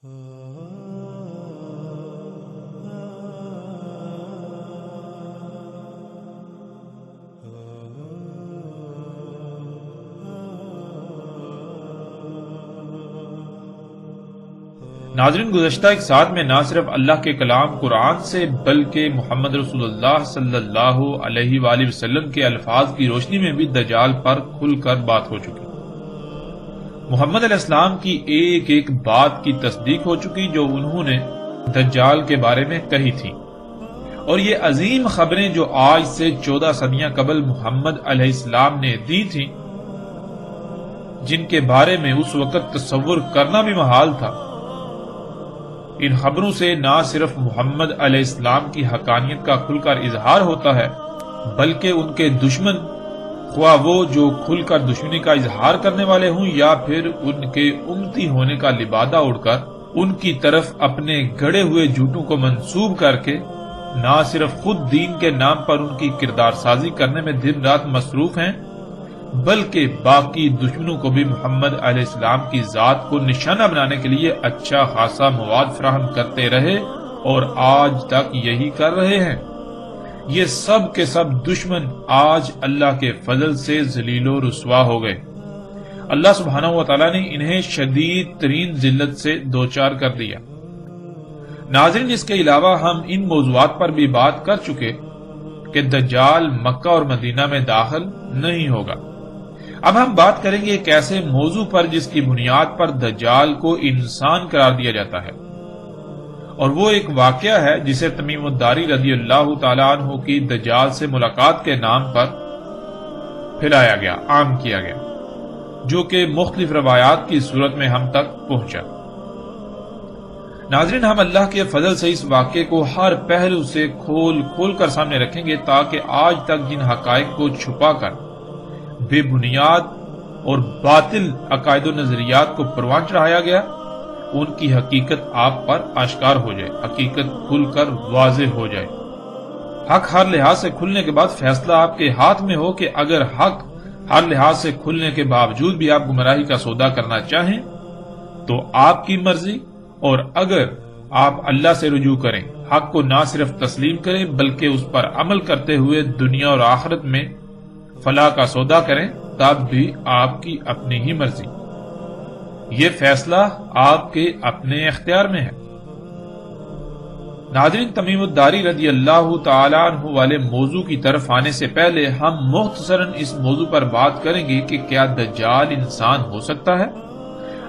ناظرین، گزشتہ ایک ساتھ میں نہ صرف اللہ کے کلام قرآن سے بلکہ محمد رسول اللہ صلی اللہ علیہ وآلہ وسلم کے الفاظ کی روشنی میں بھی دجال پر کھل کر بات ہو چکی۔ محمد علیہ السلام کی ایک ایک بات کی تصدیق ہو چکی جو انہوں نے دجال کے بارے میں کہی تھی، اور یہ عظیم خبریں جو آج سے 14 صدیاں قبل محمد علیہ السلام نے دی تھیں، جن کے بارے میں اس وقت تصور کرنا بھی محال تھا، ان خبروں سے نہ صرف محمد علیہ السلام کی حقانیت کا کھل کر اظہار ہوتا ہے بلکہ ان کے دشمن، خواہ وہ جو کھل کر دشمنی کا اظہار کرنے والے ہوں یا پھر ان کے امتی ہونے کا لبادہ اڑ کر ان کی طرف اپنے گڑے ہوئے جھوٹوں کو منسوب کر کے نہ صرف خود دین کے نام پر ان کی کردار سازی کرنے میں دن رات مصروف ہیں بلکہ باقی دشمنوں کو بھی محمد علیہ السلام کی ذات کو نشانہ بنانے کے لیے اچھا خاصا مواد فراہم کرتے رہے اور آج تک یہی کر رہے ہیں۔ یہ سب کے سب دشمن آج اللہ کے فضل سے ذلیل و رسوا ہو گئے۔ اللہ سبحانہ و تعالیٰ نے انہیں شدید ترین ذلت سے دوچار کر دیا۔ ناظرین، اس کے علاوہ ہم ان موضوعات پر بھی بات کر چکے کہ دجال مکہ اور مدینہ میں داخل نہیں ہوگا۔ اب ہم بات کریں گے ایک ایسے موضوع پر جس کی بنیاد پر دجال کو انسان قرار دیا جاتا ہے، اور وہ ایک واقعہ ہے جسے تمیم الداری رضی اللہ تعالیٰ عنہ کی دجال سے ملاقات کے نام پر پھیلایا گیا، عام کیا گیا، جو کہ مختلف روایات کی صورت میں ہم تک پہنچا۔ ناظرین، ہم اللہ کے فضل سے اس واقعے کو ہر پہلو سے کھول کر سامنے رکھیں گے تاکہ آج تک جن حقائق کو چھپا کر بے بنیاد اور باطل عقائد و نظریات کو پروان چڑھایا گیا، ان کی حقیقت آپ پر آشکار ہو جائے، حقیقت کھل کر واضح ہو جائے۔ حق ہر لحاظ سے کھلنے کے بعد فیصلہ آپ کے ہاتھ میں ہو کہ اگر حق ہر لحاظ سے کھلنے کے باوجود بھی آپ گمراہی کا سودا کرنا چاہیں تو آپ کی مرضی، اور اگر آپ اللہ سے رجوع کریں، حق کو نہ صرف تسلیم کریں بلکہ اس پر عمل کرتے ہوئے دنیا اور آخرت میں فلاح کا سودا کریں، تب بھی آپ کی اپنی ہی مرضی۔ یہ فیصلہ آپ کے اپنے اختیار میں ہے۔ ناظرین، تمیم الداری رضی اللہ تعالیٰ عنہ والے موضوع کی طرف آنے سے پہلے ہم مختصراً اس موضوع پر بات کریں گے کہ کیا دجال انسان ہو سکتا ہے؟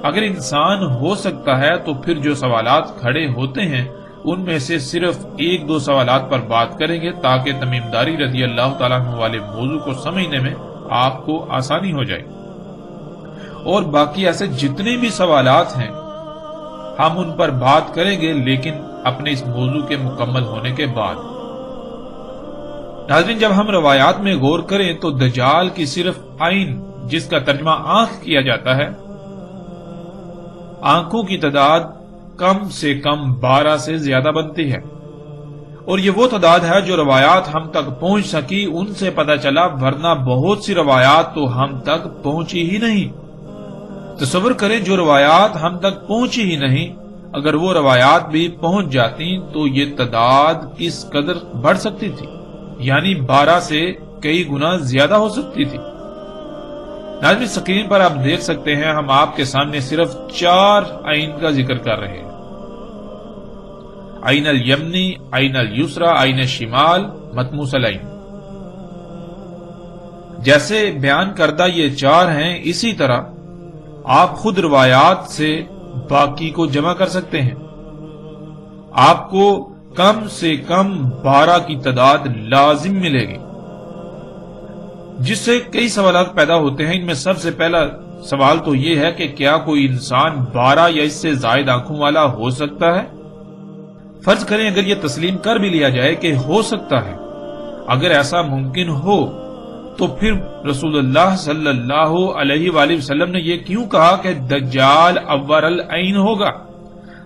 اگر انسان ہو سکتا ہے تو پھر جو سوالات کھڑے ہوتے ہیں ان میں سے صرف ایک دو سوالات پر بات کریں گے تاکہ تمیم داری رضی اللہ تعالیٰ عنہ والے موضوع کو سمجھنے میں آپ کو آسانی ہو جائے، اور باقی ایسے جتنے بھی سوالات ہیں ہم ان پر بات کریں گے لیکن اپنے اس موضوع کے مکمل ہونے کے بعد۔ ناظرین، جب ہم روایات میں غور کریں تو دجال کی صرف عین، جس کا ترجمہ آنکھ کیا جاتا ہے، آنکھوں کی تعداد کم سے کم 12 سے زیادہ بنتی ہے، اور یہ وہ تعداد ہے جو روایات ہم تک پہنچ سکی ان سے پتہ چلا، ورنہ بہت سی روایات تو ہم تک پہنچی ہی نہیں۔ تصور کریں جو روایات ہم تک پہنچی ہی نہیں، اگر وہ روایات بھی پہنچ جاتی تو یہ تعداد کس قدر بڑھ سکتی تھی، یعنی 12 سے کئی گنا زیادہ ہو سکتی تھی۔ ناظرین، سکرین پر آپ دیکھ سکتے ہیں ہم آپ کے سامنے صرف 4 عین کا ذکر کر رہے ہیں: عین الیمنی، عین الیسرا، عین شمال، مطموس العین۔ جیسے بیان کردہ یہ 4 ہیں، اسی طرح آپ خود روایات سے باقی کو جمع کر سکتے ہیں۔ آپ کو کم سے کم 12 کی تعداد لازم ملے گی، جس سے کئی سوالات پیدا ہوتے ہیں۔ ان میں سب سے پہلا سوال تو یہ ہے کہ کیا کوئی انسان 12 یا اس سے زائد آنکھوں والا ہو سکتا ہے؟ فرض کریں اگر یہ تسلیم کر بھی لیا جائے کہ ہو سکتا ہے، اگر ایسا ممکن ہو تو پھر رسول اللہ صلی اللہ علیہ وآلہ وسلم نے یہ کیوں کہا کہ دجال اور العین ہوگا،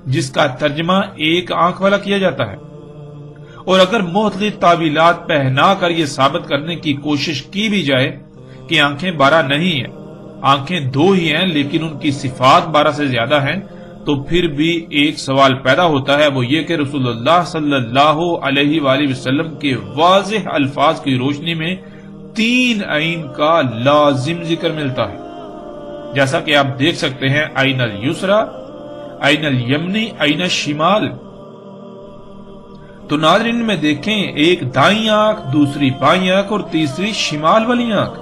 جس کا ترجمہ ایک آنکھ والا کیا جاتا ہے؟ اور اگر مختلف تعویلات پہنا کر یہ ثابت کرنے کی کوشش کی بھی جائے کہ آنکھیں 12 نہیں ہیں، آنکھیں 2 ہی ہیں لیکن ان کی صفات 12 سے زیادہ ہیں، تو پھر بھی ایک سوال پیدا ہوتا ہے، وہ یہ کہ رسول اللہ صلی اللہ علیہ وآلہ وسلم کے واضح الفاظ کی روشنی میں 3 عین کا لازم ذکر ملتا ہے، جیسا کہ آپ دیکھ سکتے ہیں عین الیسری، عین الیمنی، عین الشمال۔ تو ناظرین میں دیکھیں، ایک دائیں آنکھ، دوسری بائیں آنکھ اور تیسری شمال والی آنکھ،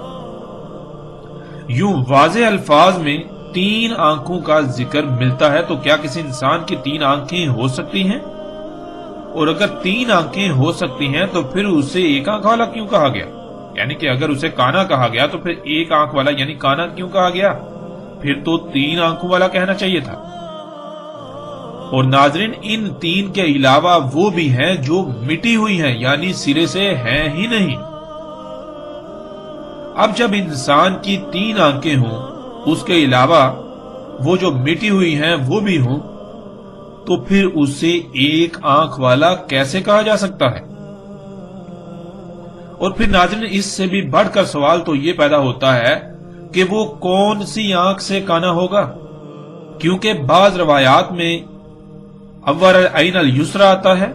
یوں واضح الفاظ میں 3 آنکھوں کا ذکر ملتا ہے۔ تو کیا کسی انسان کی 3 آنکھیں ہو سکتی ہیں؟ اور اگر 3 آنکھیں ہو سکتی ہیں تو پھر اسے ایک آنکھ والا کیوں کہا گیا؟ یعنی کہ اگر اسے کانا کہا گیا تو پھر ایک آنکھ والا یعنی کانا کیوں کہا گیا؟ پھر تو 3 آنکھوں والا کہنا چاہیے تھا۔ اور ناظرین، ان 3 کے علاوہ وہ بھی ہیں جو مٹی ہوئی ہیں، یعنی سرے سے ہیں ہی نہیں۔ اب جب انسان کی 3 آنکھیں ہوں، اس کے علاوہ وہ جو مٹی ہوئی ہیں وہ بھی ہوں، تو پھر اسے ایک آنکھ والا کیسے کہا جا سکتا ہے؟ اور پھر ناظرین، اس سے بھی بڑھ کر سوال تو یہ پیدا ہوتا ہے کہ وہ کون سی آنکھ سے کانا ہوگا، کیونکہ بعض روایات میں اول العین الیسری آتا ہے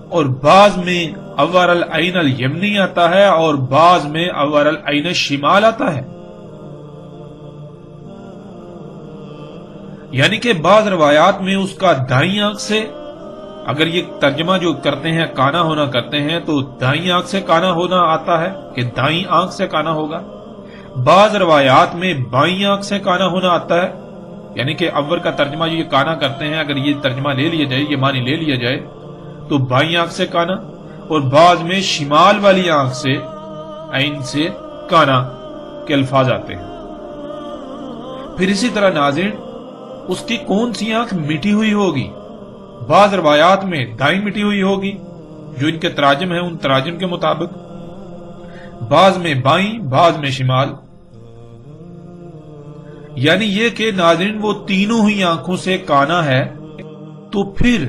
اور بعض میں اول العین الیمنی آتا ہے اور بعض میں اول العین الشمال آتا ہے۔ یعنی کہ بعض روایات میں اس کا دائیں آنکھ سے، اگر یہ ترجمہ جو کرتے ہیں کانا ہونا کرتے ہیں تو دائیں آنکھ سے کانا ہونا آتا ہے کہ دائیں آنکھ سے کانا ہوگا۔ بعض روایات میں بائیں آنکھ سے کانا ہونا آتا ہے، یعنی کہ اول کا ترجمہ جو یہ کانا کرتے ہیں، اگر یہ ترجمہ لے لیا جائے، یہ معنی لے لیا جائے تو بائیں آنکھ سے کانا، اور بعض میں شمال والی آنکھ سے عین سے کانا کے الفاظ آتے ہیں۔ پھر اسی طرح ناظرین، اس کی کون سی آنکھ مٹی ہوئی ہوگی؟ بعض روایات میں دائیں مٹی ہوئی ہوگی جو ان کے تراجم ہیں، ان تراجم کے مطابق، بعض میں بائیں، بعض میں شمال۔ یعنی یہ کہ ناظرین وہ تینوں ہی آنکھوں سے کانا ہے، تو پھر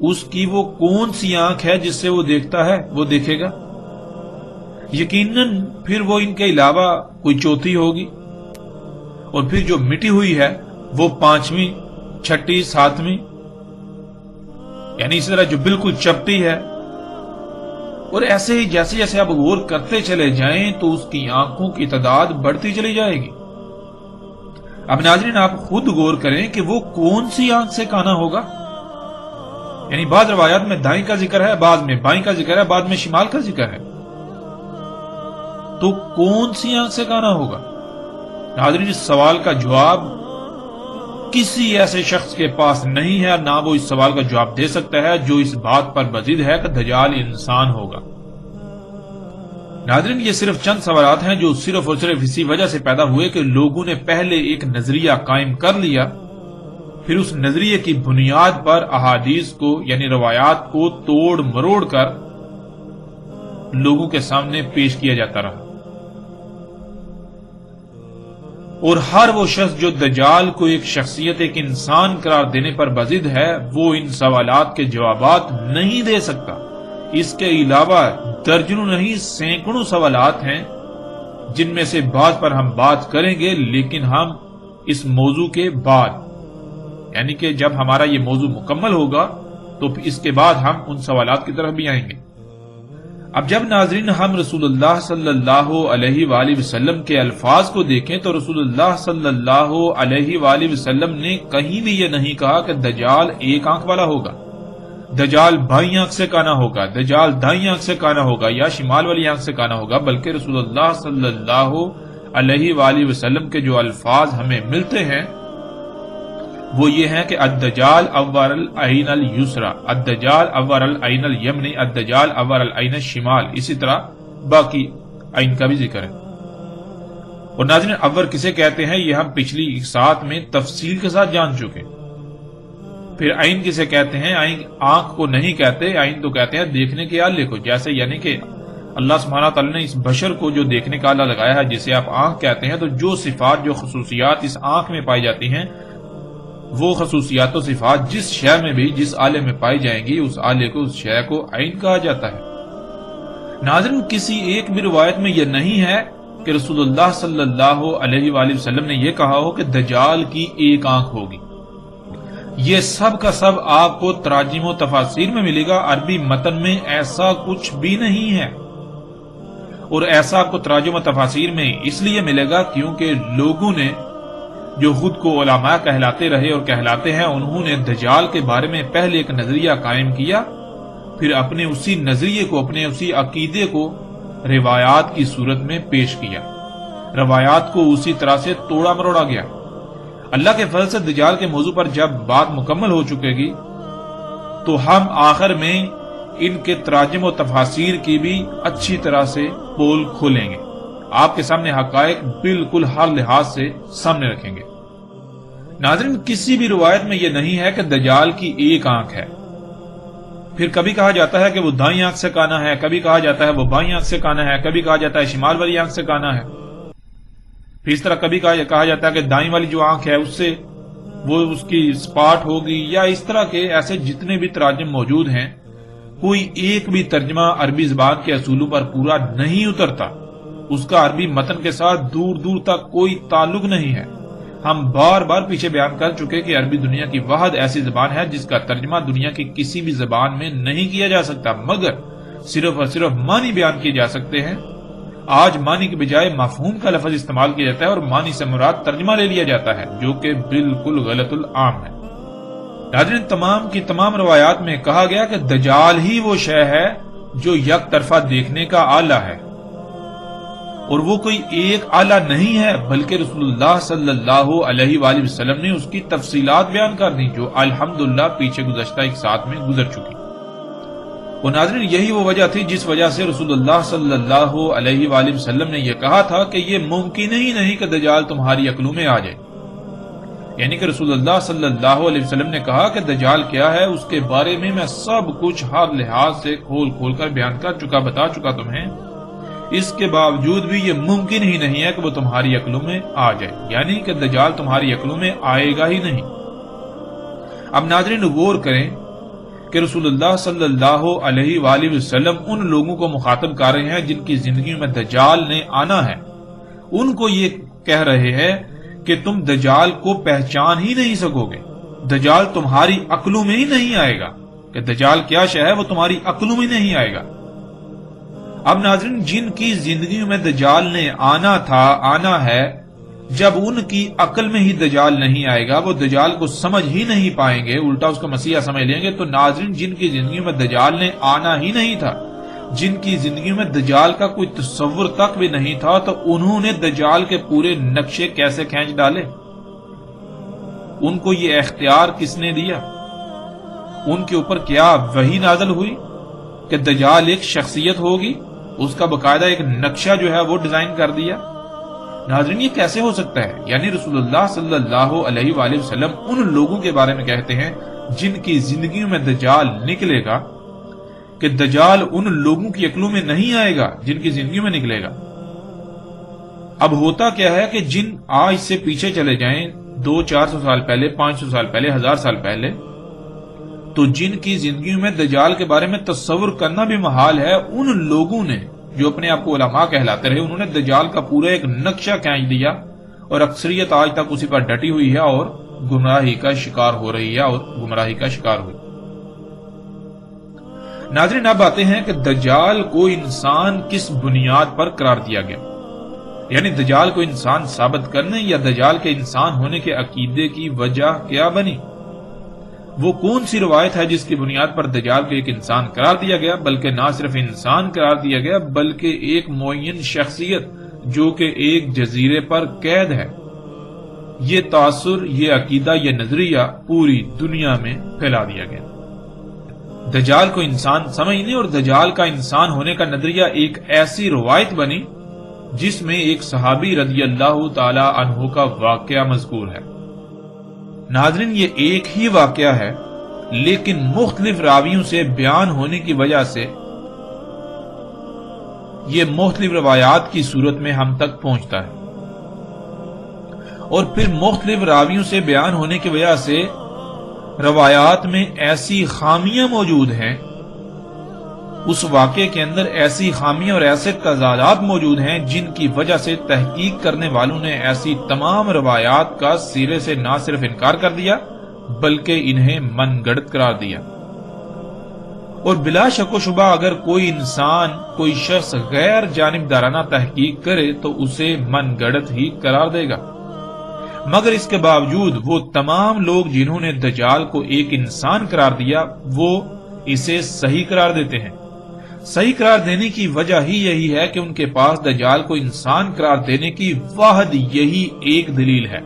اس کی وہ کون سی آنکھ ہے جس سے وہ دیکھتا ہے، وہ دیکھے گا؟ یقیناً پھر وہ ان کے علاوہ کوئی چوتھی ہوگی، اور پھر جو مٹی ہوئی ہے وہ 5ویں، 6ٹھی، 7ویں، یعنی اسی طرح جو بالکل چپٹی ہے۔ اور ایسے ہی جیسے جیسے آپ غور کرتے چلے جائیں تو اس کی آنکھوں کی تعداد بڑھتی چلی جائے گی۔ اب ناظرین، آپ خود غور کریں کہ وہ کون سی آنکھ سے کانا ہوگا۔ یعنی بعض روایات میں دائیں کا ذکر ہے، بعض میں بائیں کا ذکر ہے، بعض میں شمال کا ذکر ہے، تو کون سی آنکھ سے کانا ہوگا؟ ناظرین، اس سوال کا جواب کسی ایسے شخص کے پاس نہیں ہے، نہ وہ اس سوال کا جواب دے سکتا ہے جو اس بات پر بضد ہے کہ دجال انسان ہوگا۔ ناظرین، یہ صرف چند سوالات ہیں جو صرف اور صرف اسی وجہ سے پیدا ہوئے کہ لوگوں نے پہلے ایک نظریہ قائم کر لیا، پھر اس نظریے کی بنیاد پر احادیث کو یعنی روایات کو توڑ مروڑ کر لوگوں کے سامنے پیش کیا جاتا رہا۔ اور ہر وہ شخص جو دجال کو ایک شخصیت، ایک انسان قرار دینے پر بضد ہے، وہ ان سوالات کے جوابات نہیں دے سکتا۔ اس کے علاوہ درجنوں نہیں سینکڑوں سوالات ہیں جن میں سے بعض پر ہم بات کریں گے، لیکن ہم اس موضوع کے بعد، یعنی کہ جب ہمارا یہ موضوع مکمل ہوگا تو اس کے بعد ہم ان سوالات کی طرف بھی آئیں گے۔ اب جب ناظرین ہم رسول اللہ صلی اللہ علیہ وآلہ وسلم کے الفاظ کو دیکھیں تو رسول اللہ صلی اللہ علیہ وآلہ وسلم نے کہیں بھی یہ نہیں کہا کہ دجال ایک آنکھ والا ہوگا، دجال بائیں آنکھ سے کانا ہوگا، دجال دائیں آنکھ سے کانا ہوگا یا شمال والی آنکھ سے کانا ہوگا، بلکہ رسول اللہ صلی اللہ علیہ وآلہ وسلم کے جو الفاظ ہمیں ملتے ہیں وہ یہ ہیں کہ الدجال اول العین الیسری، الدجال اول العین الیمنی، الدجال اول العین الشمال، اسی طرح باقی عین کا بھی ذکر ہے۔ اور ناظرین، اول کسے کہتے ہیں یہ ہم پچھلی ساتھ میں تفصیل کے ساتھ جان چکے۔ پھر عین کسے کہتے ہیں؟ عین آنکھ کو نہیں کہتے، عین تو کہتے ہیں دیکھنے کے آلے کو، جیسے یعنی کہ اللہ سبحانہ تعالیٰ نے اس بشر کو جو دیکھنے کا آلہ لگایا ہے جسے آپ آنکھ کہتے ہیں، تو جو صفات، جو خصوصیات اس آنکھ میں پائی جاتی ہیں، وہ خصوصیات و صفات جس شے میں بھی، جس آلے میں پائی جائیں گی، اس آلے کو، اس شے کو عین کہا جاتا ہے۔ ناظرین، کسی ایک بھی روایت میں یہ نہیں ہے کہ رسول اللہ صلی اللہ علیہ وآلہ وسلم نے یہ کہا ہو کہ دجال کی ایک آنکھ ہوگی، یہ سب کا سب آپ کو تراجم و تفاسیر میں ملے گا، عربی متن میں ایسا کچھ بھی نہیں ہے، اور ایسا آپ کو تراجم و تفاسیر میں اس لیے ملے گا کیونکہ لوگوں نے جو خود کو علماء کہلاتے رہے اور کہلاتے ہیں، انہوں نے دجال کے بارے میں پہلے ایک نظریہ قائم کیا، پھر اپنے اسی نظریے کو، اپنے اسی عقیدے کو روایات کی صورت میں پیش کیا، روایات کو اسی طرح سے توڑا مروڑا گیا۔ اللہ کے فضل سے دجال کے موضوع پر جب بات مکمل ہو چکے گی تو ہم آخر میں ان کے تراجم و تفاسیر کی بھی اچھی طرح سے پول کھولیں گے، آپ کے سامنے حقائق بالکل ہر لحاظ سے سامنے رکھیں گے۔ ناظرین، کسی بھی روایت میں یہ نہیں ہے کہ دجال کی ایک آنکھ ہے، پھر کبھی کہا جاتا ہے کہ وہ دائیں آنکھ سے کانا ہے، کبھی کہا جاتا ہے وہ بائیں آنکھ سے کانا ہے، کبھی کہا جاتا ہے شمال والی آنکھ سے کانا ہے، پھر اس طرح کبھی کہا جاتا ہے کہ دائیں والی جو آنکھ ہے اس سے وہ اس کی سپاٹ ہوگی، یا اس طرح کے ایسے جتنے بھی تراجم موجود ہیں، کوئی ایک بھی ترجمہ عربی زبان کے اصولوں پر پورا نہیں اترتا، اس کا عربی متن کے ساتھ دور دور تک کوئی تعلق نہیں ہے۔ ہم بار بار پیچھے بیان کر چکے کہ عربی دنیا کی واحد ایسی زبان ہے جس کا ترجمہ دنیا کی کسی بھی زبان میں نہیں کیا جا سکتا، مگر صرف اور صرف معنی بیان کیے جا سکتے ہیں۔ آج معنی کے بجائے مفہوم کا لفظ استعمال کیا جاتا ہے اور معنی سے مراد ترجمہ لے لیا جاتا ہے، جو کہ بالکل غلط العام ہے۔ ناظرین، تمام کی تمام روایات میں کہا گیا کہ دجال ہی وہ شے ہے جو یک طرفہ دیکھنے کا آلہ ہے، اور وہ کوئی ایک آلہ نہیں ہے، بلکہ رسول اللہ صلی اللہ علیہ وآلہ وسلم نے اس کی تفصیلات بیان کر دی، جو الحمدللہ پیچھے گزشتہ ایک ساتھ میں گزر چکی۔ اور ناظرین، یہی وہ وجہ تھی جس وجہ سے رسول اللہ صلی اللہ علیہ وآلہ وسلم نے یہ کہا تھا کہ یہ ممکن ہی نہیں کہ دجال تمہاری عقلوں میں آ جائے، یعنی کہ رسول اللہ صلی اللہ علیہ وسلم نے کہا کہ دجال کیا ہے، اس کے بارے میں میں سب کچھ ہر لحاظ سے کھول کھول کر بیان کر چکا، بتا چکا تمہیں، اس کے باوجود بھی یہ ممکن ہی نہیں ہے کہ وہ تمہاری عقلوں میں آ جائے، یعنی کہ دجال تمہاری عقلوں میں آئے گا ہی نہیں۔ اب ناظرین غور کریں کہ رسول اللہ صلی اللہ علیہ وآلہ وسلم ان لوگوں کو مخاطب کر رہے ہیں جن کی زندگی میں دجال نے آنا ہے، ان کو یہ کہہ رہے ہیں کہ تم دجال کو پہچان ہی نہیں سکو گے، دجال تمہاری عقلوں میں ہی نہیں آئے گا، کہ دجال کیا شے ہے وہ تمہاری عقلوں میں نہیں آئے گا۔ اب ناظرین، جن کی زندگی میں دجال نے آنا تھا، آنا ہے، جب ان کی عقل میں ہی دجال نہیں آئے گا، وہ دجال کو سمجھ ہی نہیں پائیں گے، الٹا اس کو مسیحا سمجھ لیں گے، تو ناظرین جن کی زندگی میں دجال نے آنا ہی نہیں تھا، جن کی زندگی میں دجال کا کوئی تصور تک بھی نہیں تھا، تو انہوں نے دجال کے پورے نقشے کیسے کھینچ ڈالے؟ ان کو یہ اختیار کس نے دیا؟ ان کے اوپر کیا وحی نازل ہوئی کہ دجال ایک شخصیت ہوگی؟ اس کا باقاعدہ ایک نقشہ جو ہے وہ ڈیزائن کر دیا۔ ناظرین، یہ کیسے ہو سکتا ہے؟ یعنی رسول اللہ صلی اللہ علیہ وآلہ وسلم ان لوگوں کے بارے میں کہتے ہیں جن کی زندگی میں دجال نکلے گا، کہ دجال ان لوگوں کی عقلوں میں نہیں آئے گا جن کی زندگی میں نکلے گا۔ اب ہوتا کیا ہے کہ جن آج سے پیچھے چلے جائیں 200-400 سال پہلے، 500 سال پہلے، 1000 سال پہلے، تو جن کی زندگی میں دجال کے بارے میں تصور کرنا بھی محال ہے، ان لوگوں نے جو اپنے آپ کو علماء کہلاتے رہے، انہوں نے دجال کا پورا ایک نقشہ کھینچ دیا، اور اکثریت آج تک اسی پر ڈٹی ہوئی ہے اور گمراہی کا شکار ہو رہی ہے اور گمراہی کا شکار ہوئی۔ ناظرین، اب آتے ہیں کہ دجال کو انسان کس بنیاد پر قرار دیا گیا، یعنی دجال کو انسان ثابت کرنے یا دجال کے انسان ہونے کے عقیدے کی وجہ کیا بنی؟ وہ کون سی روایت ہے جس کی بنیاد پر دجال کو ایک انسان قرار دیا گیا؟ بلکہ نہ صرف انسان قرار دیا گیا، بلکہ ایک معین شخصیت جو کہ ایک جزیرے پر قید ہے۔ یہ تاثر، یہ عقیدہ، یہ نظریہ پوری دنیا میں پھیلا دیا گیا۔ دجال کو انسان سمجھنے اور دجال کا انسان ہونے کا نظریہ ایک ایسی روایت بنی جس میں ایک صحابی رضی اللہ تعالی عنہ کا واقعہ مذکور ہے۔ ناظرین، یہ ایک ہی واقعہ ہے، لیکن مختلف راویوں سے بیان ہونے کی وجہ سے یہ مختلف روایات کی صورت میں ہم تک پہنچتا ہے، اور پھر مختلف راویوں سے بیان ہونے کی وجہ سے روایات میں ایسی خامیاں موجود ہیں، اس واقعے کے اندر ایسی خامیاں اور ایسے تضادات موجود ہیں جن کی وجہ سے تحقیق کرنے والوں نے ایسی تمام روایات کا سرے سے نہ صرف انکار کر دیا بلکہ انہیں من گڑت قرار دیا۔ اور بلا شک و شبہ اگر کوئی انسان، کوئی شخص غیر جانبدارانہ تحقیق کرے تو اسے من گڑت ہی قرار دے گا، مگر اس کے باوجود وہ تمام لوگ جنہوں نے دجال کو ایک انسان قرار دیا وہ اسے صحیح قرار دیتے ہیں۔ صحیح قرار دینے کی وجہ ہی یہی ہے کہ ان کے پاس دجال کو انسان قرار دینے کی واحد یہی ایک دلیل ہے۔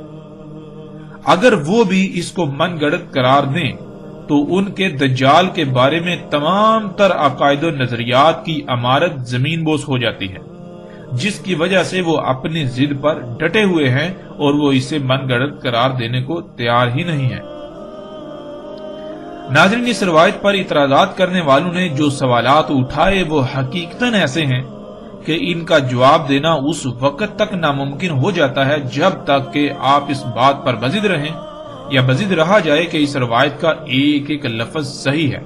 اگر وہ بھی اس کو من گڑت قرار دیں تو ان کے دجال کے بارے میں تمام تر عقائد و نظریات کی عمارت زمین بوس ہو جاتی ہے، جس کی وجہ سے وہ اپنی ضد پر ڈٹے ہوئے ہیں اور وہ اسے من گڑت قرار دینے کو تیار ہی نہیں ہے۔ ناظرین، اس روایت پر اعتراضات کرنے والوں نے جو سوالات اٹھائے وہ حقیقتاً ایسے ہیں کہ ان کا جواب دینا اس وقت تک ناممکن ہو جاتا ہے جب تک کہ آپ اس بات پر بضد رہیں یا بضد رہا جائے کہ اس روایت کا ایک ایک لفظ صحیح ہے۔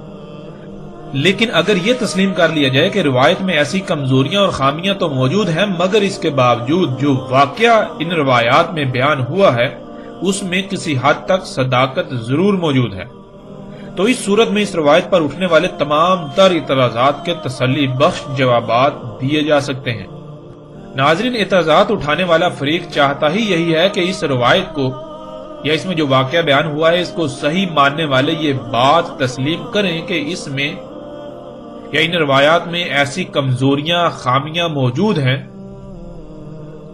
لیکن اگر یہ تسلیم کر لیا جائے کہ روایت میں ایسی کمزوریاں اور خامیاں تو موجود ہیں، مگر اس کے باوجود جو واقعہ ان روایات میں بیان ہوا ہے اس میں کسی حد تک صداقت ضرور موجود ہے، تو اس صورت میں اس روایت پر اٹھنے والے تمام تر اعتراضات کے تسلی بخش جوابات دیے جا سکتے ہیں۔ ناظرین، اعتراضات اٹھانے والا فریق چاہتا ہی یہی ہے کہ اس روایت کو یا اس میں جو واقعہ بیان ہوا ہے اس کو صحیح ماننے والے یہ بات تسلیم کریں کہ اس میں یا ان روایات میں ایسی کمزوریاں، خامیاں موجود ہیں،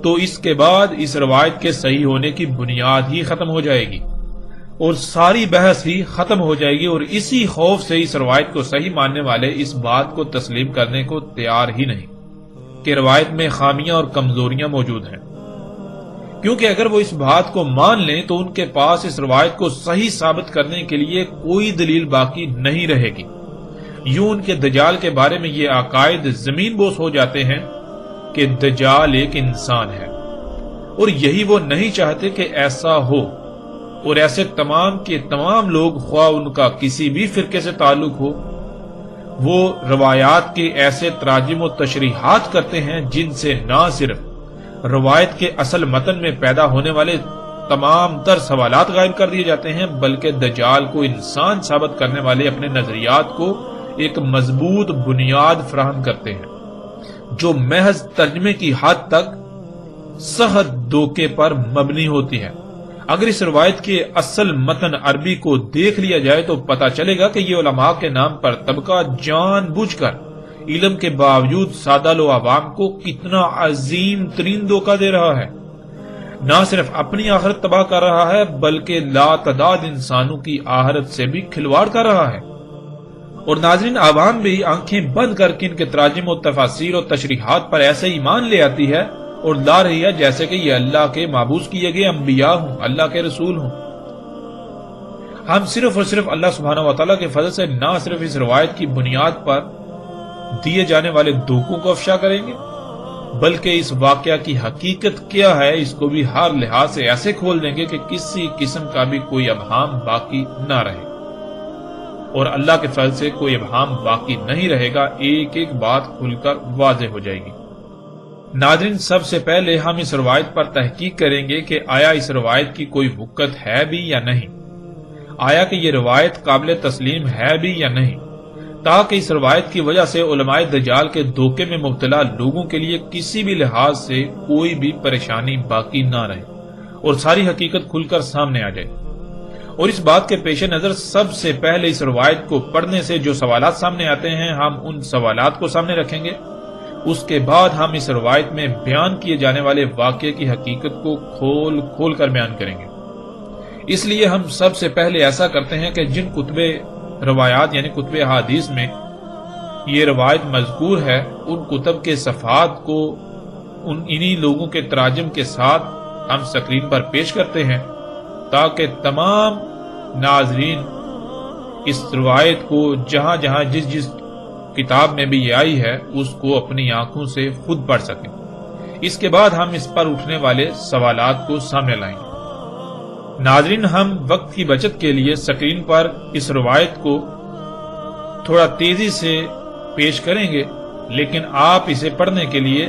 تو اس کے بعد اس روایت کے صحیح ہونے کی بنیاد ہی ختم ہو جائے گی اور ساری بحث ہی ختم ہو جائے گی، اور اسی خوف سے اس روایت کو صحیح ماننے والے اس بات کو تسلیم کرنے کو تیار ہی نہیں کہ روایت میں خامیاں اور کمزوریاں موجود ہیں، کیونکہ اگر وہ اس بات کو مان لیں تو ان کے پاس اس روایت کو صحیح ثابت کرنے کے لیے کوئی دلیل باقی نہیں رہے گی۔ یوں ان کے دجال کے بارے میں یہ عقائد زمین بوس ہو جاتے ہیں کہ دجال ایک انسان ہے، اور یہی وہ نہیں چاہتے کہ ایسا ہو، اور ایسے تمام کے تمام لوگ، خواہ ان کا کسی بھی فرقے سے تعلق ہو، وہ روایات کے ایسے تراجم و تشریحات کرتے ہیں جن سے نہ صرف روایت کے اصل متن میں پیدا ہونے والے تمام تر سوالات غائب کر دیے جاتے ہیں، بلکہ دجال کو انسان ثابت کرنے والے اپنے نظریات کو ایک مضبوط بنیاد فراہم کرتے ہیں جو محض ترجمے کی حد تک سخت دھوکے پر مبنی ہوتی ہے۔ اگر اس روایت کے اصل متن عربی کو دیکھ لیا جائے تو پتہ چلے گا کہ یہ علماء کے نام پر طبقہ جان بوجھ کر علم کے باوجود سادہ لو عوام کو کتنا عظیم ترین دھوکہ دے رہا ہے، نہ صرف اپنی آخرت تباہ کر رہا ہے بلکہ لا تعداد انسانوں کی آخرت سے بھی کھلواڑ کر رہا ہے۔ اور ناظرین، عوام بھی آنکھیں بند کر کے ان کے تراجم و تفاسیر و تشریحات پر ایسے ایمان لے آتی ہے اور لا رہی ہے جیسے کہ یہ اللہ کے مابعوث کیے گئے انبیاء ہوں، اللہ کے رسول ہوں۔ ہم صرف اور صرف اللہ سبحانہ وتعالیٰ کے فضل سے نہ صرف اس روایت کی بنیاد پر دیے جانے والے دھوکوں کو افشا کریں گے بلکہ اس واقعہ کی حقیقت کیا ہے اس کو بھی ہر لحاظ سے ایسے کھول دیں گے کہ کسی قسم کا بھی کوئی ابہام باقی نہ رہے، اور اللہ کے فضل سے کوئی ابہام باقی نہیں رہے گا، ایک ایک بات کھل کر واضح ہو جائے گی۔ ناظرین، سب سے پہلے ہم اس روایت پر تحقیق کریں گے کہ آیا اس روایت کی کوئی وقت ہے بھی یا نہیں، آیا کہ یہ روایت قابل تسلیم ہے بھی یا نہیں، تاکہ اس روایت کی وجہ سے علماء دجال کے دھوکے میں مبتلا لوگوں کے لیے کسی بھی لحاظ سے کوئی بھی پریشانی باقی نہ رہے اور ساری حقیقت کھل کر سامنے آ جائے۔ اور اس بات کے پیش نظر سب سے پہلے اس روایت کو پڑھنے سے جو سوالات سامنے آتے ہیں ہم ان سوالات کو سامنے رکھیں گے، اس کے بعد ہم اس روایت میں بیان کیے جانے والے واقعے کی حقیقت کو کھول کھول کر بیان کریں گے۔ اس لیے ہم سب سے پہلے ایسا کرتے ہیں کہ جن کتب روایات یعنی کتب احادیث میں یہ روایت مذکور ہے ان کتب کے صفحات کو انہی لوگوں کے تراجم کے ساتھ ہم سکرین پر پیش کرتے ہیں تاکہ تمام ناظرین اس روایت کو جہاں جہاں جس جس کتاب میں بھی یہ آئی ہے اس کو اپنی آنکھوں سے خود پڑھ سکیں۔ اس کے بعد ہم اس پر اٹھنے والے سوالات کو سامنے لائیں گے۔ ناظرین، ہم وقت کی بچت کے لیے سکرین پر اس روایت کو تھوڑا تیزی سے پیش کریں گے، لیکن آپ اسے پڑھنے کے لیے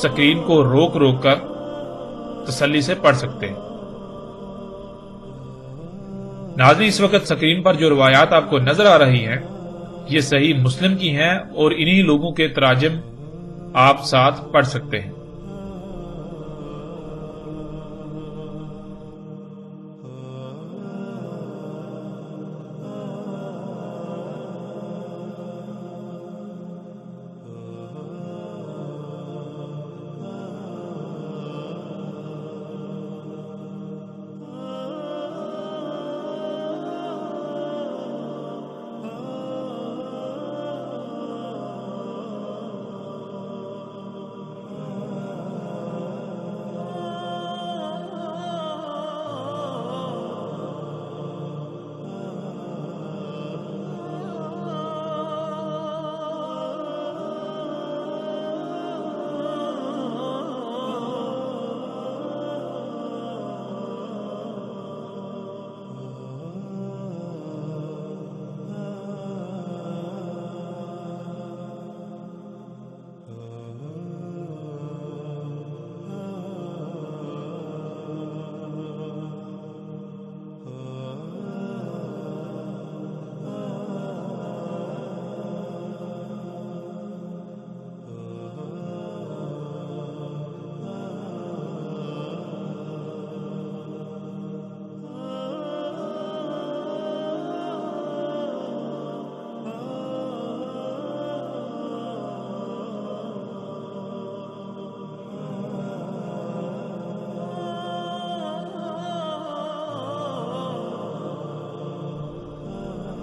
سکرین کو روک روک کر تسلی سے پڑھ سکتے ہیں۔ ناظرین، اس وقت سکرین پر جو روایات آپ کو نظر آ رہی ہیں یہ صحیح مسلم کی ہیں اور انہی لوگوں کے تراجم آپ ساتھ پڑھ سکتے ہیں۔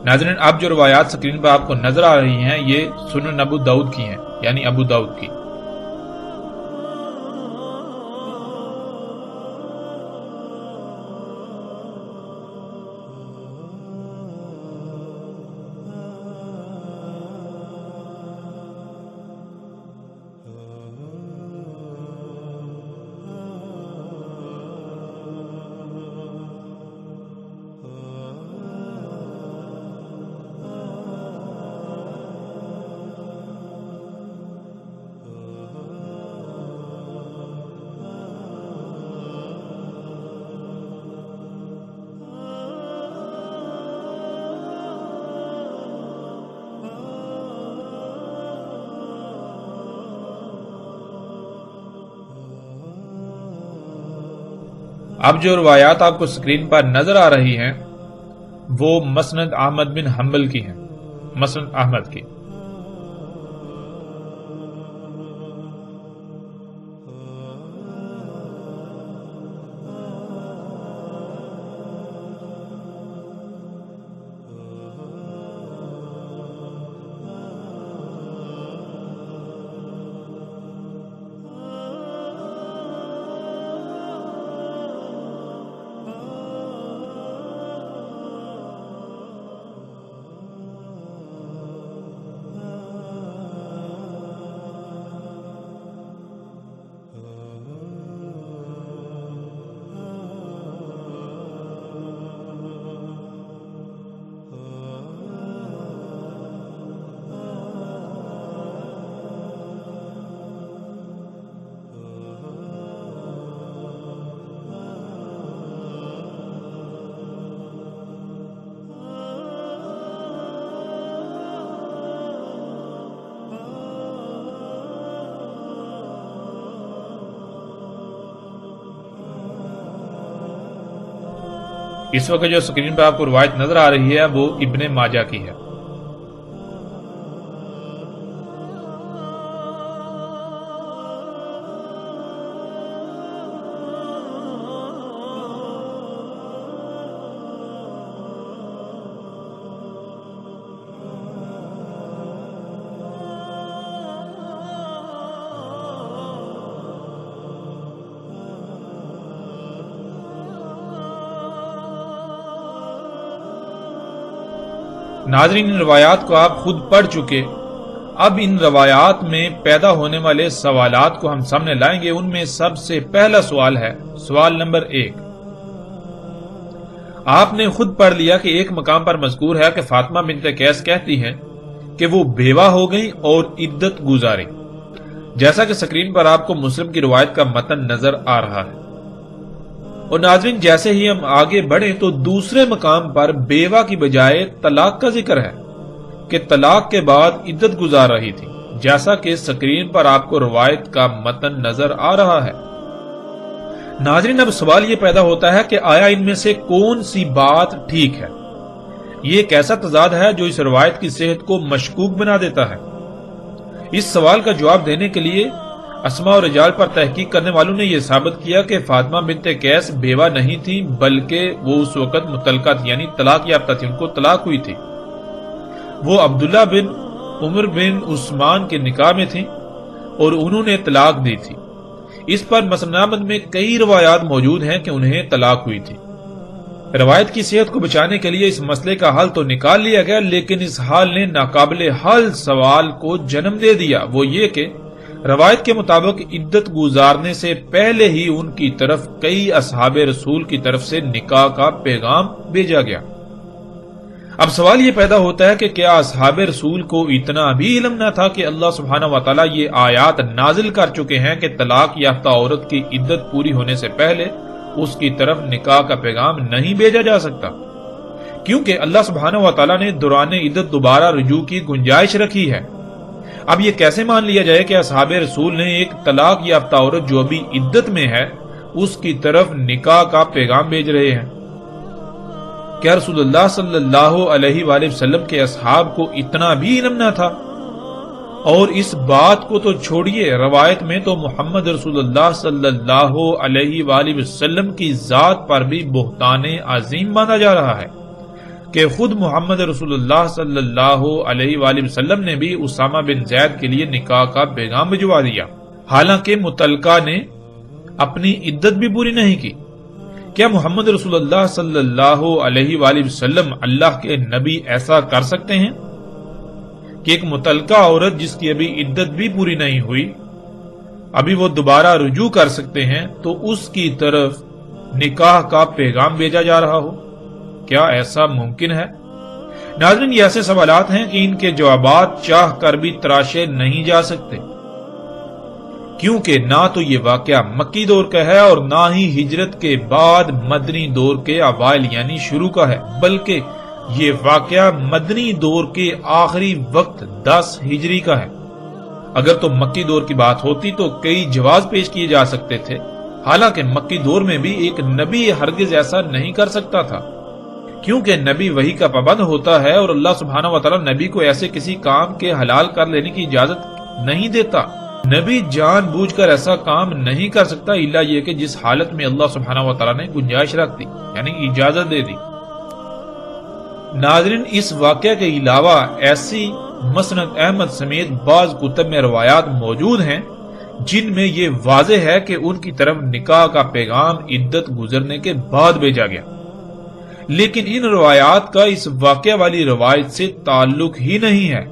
ناظرین، اب جو روایات سکرین پر آپ کو نظر آ رہی ہیں یہ سنن ابو داؤد کی ہیں، یعنی ابو داؤد کی۔ اب جو روایات آپ کو سکرین پر نظر آ رہی ہیں وہ مسند احمد بن حنبل کی ہیں، مسند احمد کی۔ اس وقت جو سکرین پر آپ کو روایت نظر آ رہی ہے وہ ابن ماجہ کی ہے۔ ناظرین، ان روایات کو آپ خود پڑھ چکے، اب ان روایات میں پیدا ہونے والے سوالات کو ہم سامنے لائیں گے۔ ان میں سب سے پہلا سوال ہے سوال نمبر 1۔ آپ نے خود پڑھ لیا کہ ایک مقام پر مذکور ہے کہ فاطمہ بنت قیس کہتی ہیں کہ وہ بیوہ ہو گئی اور عدت گزاری، جیسا کہ سکرین پر آپ کو مسلم کی روایت کا متن نظر آ رہا ہے۔ اور ناظرین جیسے ہی ہم آگے بڑھیں تو دوسرے مقام پر بیوہ کی بجائے طلاق کا ذکر ہے کہ طلاق کے بعد عدت گزار رہی تھی، جیسا کہ سکرین پر آپ کو روایت کا متن نظر آ رہا ہے۔ ناظرین اب سوال یہ پیدا ہوتا ہے کہ آیا ان میں سے کون سی بات ٹھیک ہے؟ یہ ایک ایسا تضاد ہے جو اس روایت کی صحت کو مشکوک بنا دیتا ہے۔ اس سوال کا جواب دینے کے لیے اسماء اور رجال پر تحقیق کرنے والوں نے یہ ثابت کیا کہ فاطمہ بنت قیس بیوہ نہیں تھی، بلکہ وہ اس وقت مطلقہ تھی، یعنی طلاق یافتہ تھی، ان کو طلاق ہوئی تھی۔ وہ عبداللہ بن عمر بن عثمان کے نکاح میں تھی اور انہوں نے طلاق دی تھی۔ اس پر مسند احمد میں کئی روایات موجود ہیں کہ انہیں طلاق ہوئی تھی۔ روایت کی صحت کو بچانے کے لیے اس مسئلے کا حل تو نکال لیا گیا، لیکن اس حال نے ناقابل حل سوال کو جنم دے دیا، وہ یہ کہ روایت کے مطابق عدت گزارنے سے پہلے ہی ان کی طرف کئی اصحاب رسول کی طرف سے نکاح کا پیغام بھیجا گیا۔ اب سوال یہ پیدا ہوتا ہے کہ کیا اصحاب رسول کو اتنا بھی علم نہ تھا کہ اللہ سبحانہ وتعالی یہ آیات نازل کر چکے ہیں کہ طلاق یافتہ عورت کی عدت پوری ہونے سے پہلے اس کی طرف نکاح کا پیغام نہیں بھیجا جا سکتا، کیونکہ اللہ سبحانہ وتعالی نے دوران عدت دوبارہ رجوع کی گنجائش رکھی ہے۔ اب یہ کیسے مان لیا جائے کہ اصحاب رسول نے ایک طلاق یافتہ عورت جو ابھی عدت میں ہے اس کی طرف نکاح کا پیغام بھیج رہے ہیں؟ کیا رسول اللہ صلی اللہ علیہ وآلہ وسلم کے اصحاب کو اتنا بھی علم نہ تھا؟ اور اس بات کو تو چھوڑیے، روایت میں تو محمد رسول اللہ صلی اللہ علیہ وآلہ وسلم کی ذات پر بھی بہتان عظیم باندھا جا رہا ہے کہ خود محمد رسول اللہ صلی اللہ علیہ وآلہ وسلم نے بھی اسامہ بن زید کے لیے نکاح کا پیغام بھجوا دیا، حالانکہ متعلقہ نے اپنی عدت بھی پوری نہیں کی۔ کیا محمد رسول اللہ صلی اللہ علیہ وآلہ وسلم اللہ کے نبی ایسا کر سکتے ہیں کہ ایک متعلقہ عورت جس کی ابھی عدت بھی پوری نہیں ہوئی، ابھی وہ دوبارہ رجوع کر سکتے ہیں، تو اس کی طرف نکاح کا پیغام بھیجا جا رہا ہو؟ کیا ایسا ممکن ہے؟ ناظرین یہ ایسے سوالات ہیں کہ ان کے جوابات چاہ کر بھی تراشے نہیں جا سکتے، کیونکہ نہ تو یہ واقعہ مکی دور کا ہے اور نہ ہی ہجرت کے بعد مدنی دور کے اوائل یعنی شروع کا ہے، بلکہ یہ واقعہ مدنی دور کے آخری وقت 10 ہجری کا ہے۔ اگر تو مکی دور کی بات ہوتی تو کئی جواز پیش کیے جا سکتے تھے، حالانکہ مکی دور میں بھی ایک نبی ہرگز ایسا نہیں کر سکتا تھا، کیونکہ نبی وحی کا پابند ہوتا ہے اور اللہ سبحانہ وتعالی نبی کو ایسے کسی کام کے حلال کر لینے کی اجازت نہیں دیتا۔ نبی جان بوجھ کر ایسا کام نہیں کر سکتا الا یہ کہ جس حالت میں اللہ سبحانہ وتعالی نے گنجائش رکھ دی، یعنی اجازت دے دی۔ ناظرین اس واقعہ کے علاوہ ایسی مسند احمد سمیت بعض کتب میں روایات موجود ہیں جن میں یہ واضح ہے کہ ان کی طرف نکاح کا پیغام عدت گزرنے کے بعد بھیجا گیا، لیکن ان روایات کا اس واقعہ والی روایت سے تعلق ہی نہیں ہے،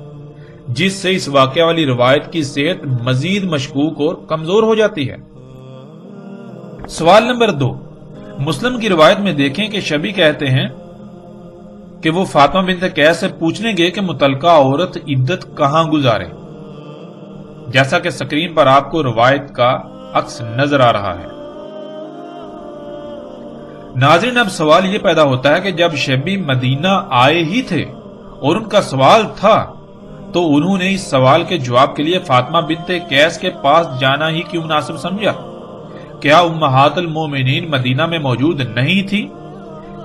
جس سے اس واقعہ والی روایت کی صحت مزید مشکوک اور کمزور ہو جاتی ہے۔ سوال نمبر 2، مسلم کی روایت میں دیکھیں کہ شبی کہتے ہیں کہ وہ فاطمہ بنت قیس سے پوچھنے گئے کہ متعلقہ عورت عدت کہاں گزارے، جیسا کہ سکرین پر آپ کو روایت کا عکس نظر آ رہا ہے۔ ناظرین اب سوال یہ پیدا ہوتا ہے کہ جب شبی مدینہ آئے ہی تھے اور ان کا سوال تھا تو انہوں نے اس سوال کے جواب کے لیے فاطمہ بنت قیس کے پاس جانا ہی کیوں مناسب سمجھا؟ کیا امہات المومنین مدینہ میں موجود نہیں تھی؟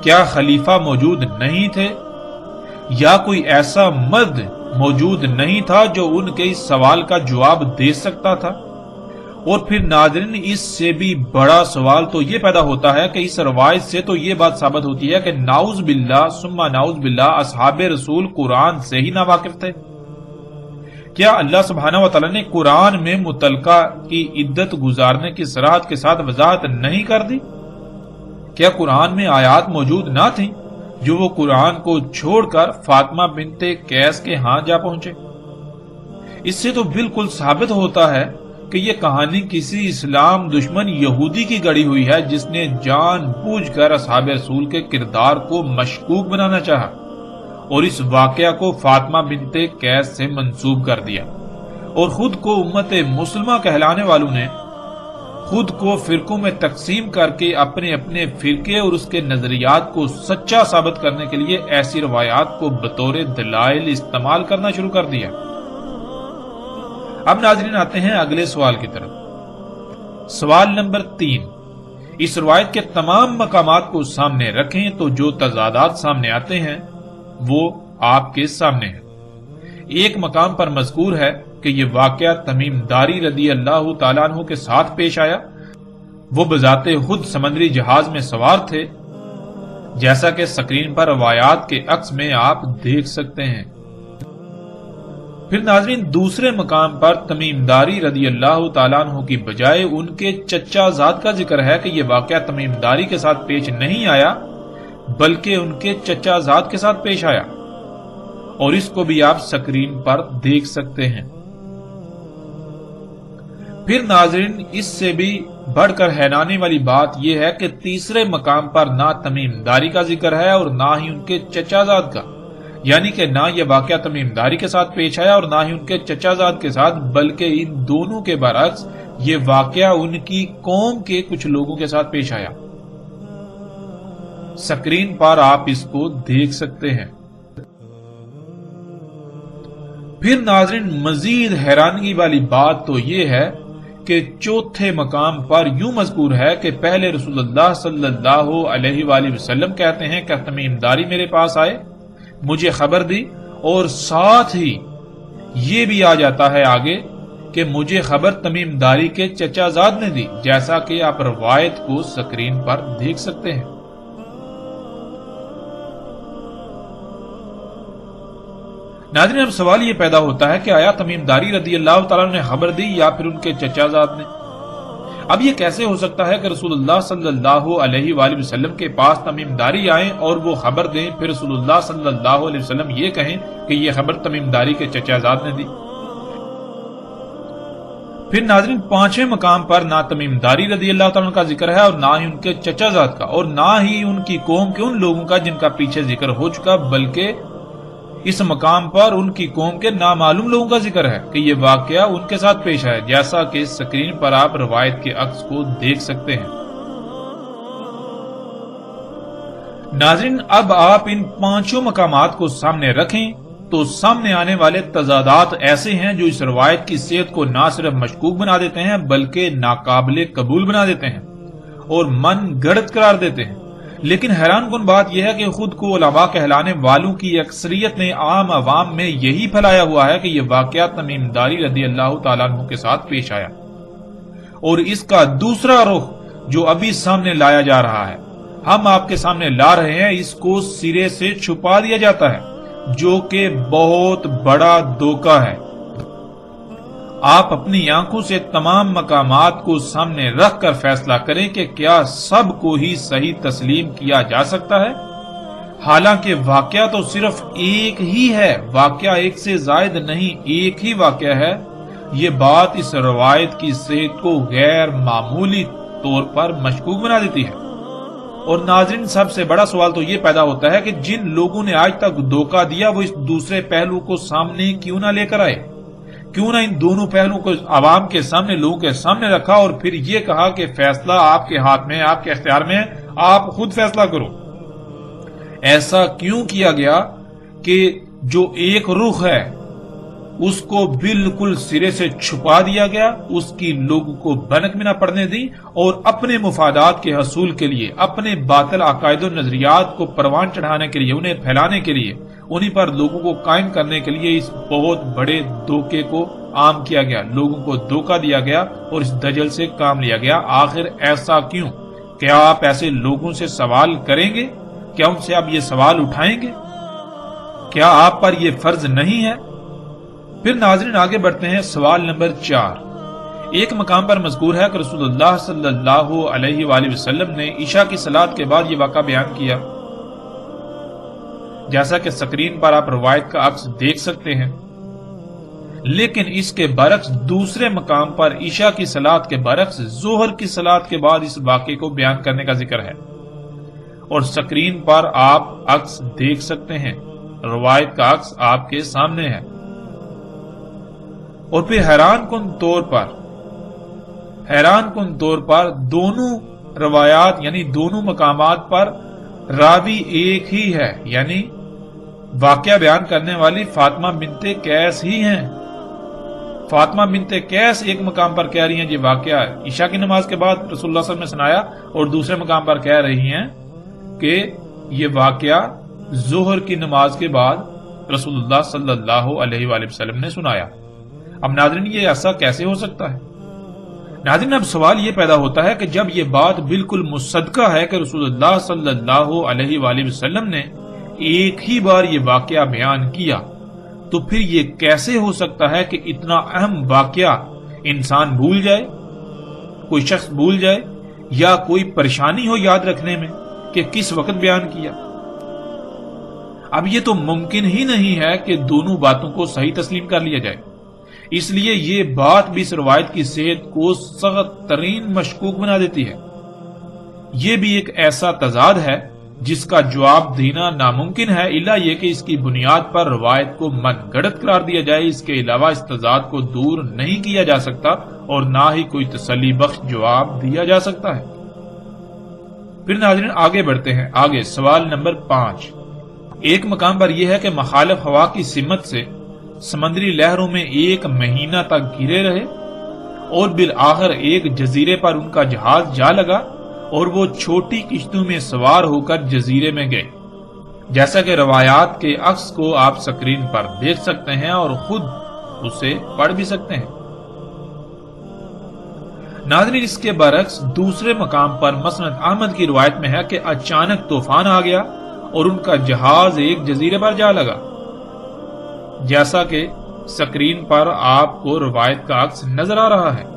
کیا خلیفہ موجود نہیں تھے؟ یا کوئی ایسا مرد موجود نہیں تھا جو ان کے اس سوال کا جواب دے سکتا تھا؟ اور پھر ناظرین اس سے بھی بڑا سوال تو یہ پیدا ہوتا ہے کہ اس روایت سے تو یہ بات ثابت ہوتی ہے کہ نعوذ باللہ ثم نعوذ باللہ اصحاب رسول قرآن سے ہی ناواقف تھے۔ کیا اللہ سبحانہ وتعالی نے قرآن میں متعلقہ کی عدت گزارنے کی صراحت کے ساتھ وضاحت نہیں کر دی؟ کیا قرآن میں آیات موجود نہ تھیں جو وہ قرآن کو چھوڑ کر فاطمہ بنت قیس کے ہاں جا پہنچے؟ اس سے تو بالکل ثابت ہوتا ہے کہ یہ کہانی کسی اسلام دشمن یہودی کی گڑی ہوئی ہے جس نے جان بوجھ کر اصحاب رسول کے کردار کو مشکوک بنانا چاہا اور اس واقعہ کو فاطمہ بنت قیس سے منسوب کر دیا، اور خود کو امت مسلمہ کہلانے والوں نے خود کو فرقوں میں تقسیم کر کے اپنے اپنے فرقے اور اس کے نظریات کو سچا ثابت کرنے کے لیے ایسی روایات کو بطور دلائل استعمال کرنا شروع کر دیا۔ اب ناظرین آتے ہیں اگلے سوال کی طرف۔ سوال نمبر 3، اس روایت کے تمام مقامات کو سامنے رکھیں تو جو تضادات سامنے آتے ہیں وہ آپ کے سامنے ہیں۔ ایک مقام پر مذکور ہے کہ یہ واقعہ تمیم داری رضی اللہ تعالیٰ عنہ کے ساتھ پیش آیا۔ وہ بذات خود سمندری جہاز میں سوار تھے، جیسا کہ سکرین پر روایات کے عکس میں آپ دیکھ سکتے ہیں۔ پھر ناظرین دوسرے مقام پر تمیم داری رضی اللہ تعالیٰ عنہ کی بجائے ان کے چچا زاد کا ذکر ہے کہ یہ واقعہ تمیم داری کے ساتھ پیش نہیں آیا بلکہ ان کے چچا زاد کے ساتھ پیش آیا، اور اس کو بھی آپ سکرین پر دیکھ سکتے ہیں۔ پھر ناظرین اس سے بھی بڑھ کر حیرانی والی بات یہ ہے کہ تیسرے مقام پر نہ تمیم داری کا ذکر ہے اور نہ ہی ان کے چچا زاد کا، یعنی کہ نہ یہ واقعہ تمیم داری کے ساتھ پیش آیا اور نہ ہی ان کے چچا زاد کے ساتھ، بلکہ ان دونوں کے برعکس یہ واقعہ ان کی قوم کے کچھ لوگوں کے ساتھ پیش آیا۔ سکرین پر آپ اس کو دیکھ سکتے ہیں۔ پھر ناظرین مزید حیرانگی والی بات تو یہ ہے کہ چوتھے مقام پر یوں مذکور ہے کہ پہلے رسول اللہ صلی اللہ علیہ وآلہ وسلم کہتے ہیں کہ تمیم داری میرے پاس آئے، مجھے خبر دی، اور ساتھ ہی یہ بھی آ جاتا ہے آگے کہ مجھے خبر تمیم داری کے چچا زاد نے دی، جیسا کہ آپ روایت کو سکرین پر دیکھ سکتے ہیں۔ ناظرین اب سوال یہ پیدا ہوتا ہے کہ آیا تمیم داری رضی اللہ تعالیٰ نے خبر دی یا پھر ان کے چچا زاد نے؟ اب یہ کیسے ہو سکتا ہے کہ رسول اللہ صلی اللہ علیہ وآلہ وسلم کے پاس تمیم داری آئیں اور وہ خبر دیں، پھر رسول اللہ صلی اللہ علیہ وسلم یہ کہیں کہ یہ خبر تمیم داری کے چچا زاد نے دی؟ پھر ناظرین پانچویں مقام پر نہ تمیم داری رضی اللہ تعالیٰ کا ذکر ہے اور نہ ہی ان کے چچا زاد کا، اور نہ ہی ان کی قوم کے ان لوگوں کا جن کا پیچھے ذکر ہو چکا، بلکہ اس مقام پر ان کی قوم کے نامعلوم لوگوں کا ذکر ہے کہ یہ واقعہ ان کے ساتھ پیش آیا، جیسا کہ سکرین پر آپ روایت کے عکس کو دیکھ سکتے ہیں۔ ناظرین اب آپ ان پانچوں مقامات کو سامنے رکھیں تو سامنے آنے والے تضادات ایسے ہیں جو اس روایت کی صحت کو نہ صرف مشکوک بنا دیتے ہیں بلکہ ناقابل قبول بنا دیتے ہیں اور من گڑت قرار دیتے ہیں۔ لیکن حیران کن بات یہ ہے کہ خود کو علماء کہلانے والوں کی اکثریت نے عام عوام میں یہی پھیلایا ہوا ہے کہ یہ واقعہ تمیم داری رضی اللہ تعالیٰ عنہ کے ساتھ پیش آیا، اور اس کا دوسرا رخ جو ابھی سامنے لایا جا رہا ہے، ہم آپ کے سامنے لا رہے ہیں، اس کو سرے سے چھپا دیا جاتا ہے، جو کہ بہت بڑا دھوکہ ہے۔ آپ اپنی آنکھوں سے تمام مقامات کو سامنے رکھ کر فیصلہ کریں کہ کیا سب کو ہی صحیح تسلیم کیا جا سکتا ہے، حالانکہ واقعہ تو صرف ایک ہی ہے، واقعہ ایک سے زائد نہیں، ایک ہی واقعہ ہے۔ یہ بات اس روایت کی صحت کو غیر معمولی طور پر مشکوک بنا دیتی ہے۔ اور ناظرین سب سے بڑا سوال تو یہ پیدا ہوتا ہے کہ جن لوگوں نے آج تک دھوکہ دیا وہ اس دوسرے پہلو کو سامنے کیوں نہ لے کر آئے، کیوں نہ ان دونوں پہلوؤں کو عوام کے سامنے، لوگوں کے سامنے رکھا اور پھر یہ کہا کہ فیصلہ آپ کے ہاتھ میں، آپ کے اختیار میں، آپ خود فیصلہ کرو۔ ایسا کیوں کیا گیا کہ جو ایک رخ ہے اس کو بالکل سرے سے چھپا دیا گیا، اس کی لوگوں کو بھنک میں نہ پڑنے دی، اور اپنے مفادات کے حصول کے لیے، اپنے باطل عقائد و نظریات کو پروان چڑھانے کے لیے، انہیں پھیلانے کے لیے، انہی پر لوگوں کو قائم کرنے کے لیے اس بہت بڑے دھوکے کو عام کیا گیا، لوگوں کو دھوکہ دیا گیا اور اس دجل سے کام لیا گیا۔ آخر ایسا کیوں؟ کیا آپ ایسے لوگوں سے سوال کریں گے؟ کیا ان سے آپ یہ سوال اٹھائیں گے؟ کیا آپ پر یہ فرض نہیں ہے؟ پھر ناظرین آگے بڑھتے ہیں۔ سوال نمبر 4، ایک مقام پر مذکور ہے کہ رسول اللہ صلی اللہ علیہ وآلہ وسلم نے عشاء کی صلاۃ کے بعد یہ واقعہ بیان کیا، جیسا کہ سکرین پر آپ روایت کا عکس دیکھ سکتے ہیں، لیکن اس کے برعکس دوسرے مقام پر عشاء کی صلاۃ کے برعکس ظہر کی صلاۃ کے بعد اس واقعے کو بیان کرنے کا ذکر ہے، اور سکرین پر آپ عکس دیکھ سکتے ہیں، روایت کا عکس آپ کے سامنے ہے۔ اور پھر حیران کن حیران کن طور پر دونوں روایات یعنی دونوں مقامات پر راوی ایک ہی ہے، یعنی واقعہ بیان کرنے والی فاطمہ بنت قیس ہی ہیں۔ فاطمہ بنت قیس ایک مقام پر کہہ رہی ہیں یہ واقعہ عشاء کی نماز کے بعد رسول اللہ صلی اللہ علیہ وسلم نے سنایا، اور دوسرے مقام پر کہہ رہی ہیں کہ یہ واقعہ ظہر کی نماز کے بعد رسول اللہ صلی اللہ علیہ وآلہ وسلم نے سنایا۔ اب ناظرین یہ ایسا کیسے ہو سکتا ہے؟ ناظرین اب سوال یہ پیدا ہوتا ہے کہ جب یہ بات بالکل مصدقہ ہے کہ رسول اللہ صلی اللہ علیہ وآلہ وسلم نے ایک ہی بار یہ واقعہ بیان کیا، تو پھر یہ کیسے ہو سکتا ہے کہ اتنا اہم واقعہ انسان بھول جائے، کوئی شخص بھول جائے، یا کوئی پریشانی ہو یاد رکھنے میں کہ کس وقت بیان کیا؟ اب یہ تو ممکن ہی نہیں ہے کہ دونوں باتوں کو صحیح تسلیم کر لیا جائے، اس لیے یہ بات بھی اس روایت کی صحت کو سخت ترین مشکوک بنا دیتی ہے۔ یہ بھی ایک ایسا تضاد ہے جس کا جواب دینا ناممکن ہے، الا یہ کہ اس کی بنیاد پر روایت کو من گھڑت قرار دیا جائے۔ اس کے علاوہ اس تضاد کو دور نہیں کیا جا سکتا اور نہ ہی کوئی تسلی بخش جواب دیا جا سکتا ہے۔ پھر ناظرین آگے بڑھتے ہیں، آگے سوال نمبر 5۔ ایک مقام پر یہ ہے کہ مخالف ہوا کی سمت سے سمندری لہروں میں 1 مہینہ تک گھرے رہے، اور بالآخر ایک جزیرے پر ان کا جہاز جا لگا، اور وہ چھوٹی کشتیوں میں سوار ہو کر جزیرے میں گئے، جیسا کہ روایات کے عکس کو آپ سکرین پر دیکھ سکتے ہیں اور خود اسے پڑھ بھی سکتے ہیں۔ ناظرین اس کے برعکس دوسرے مقام پر مسند احمد کی روایت میں ہے کہ اچانک طوفان آ گیا اور ان کا جہاز ایک جزیرے پر جا لگا، جیسا کہ سکرین پر آپ کو روایت کا عکس نظر آ رہا ہے۔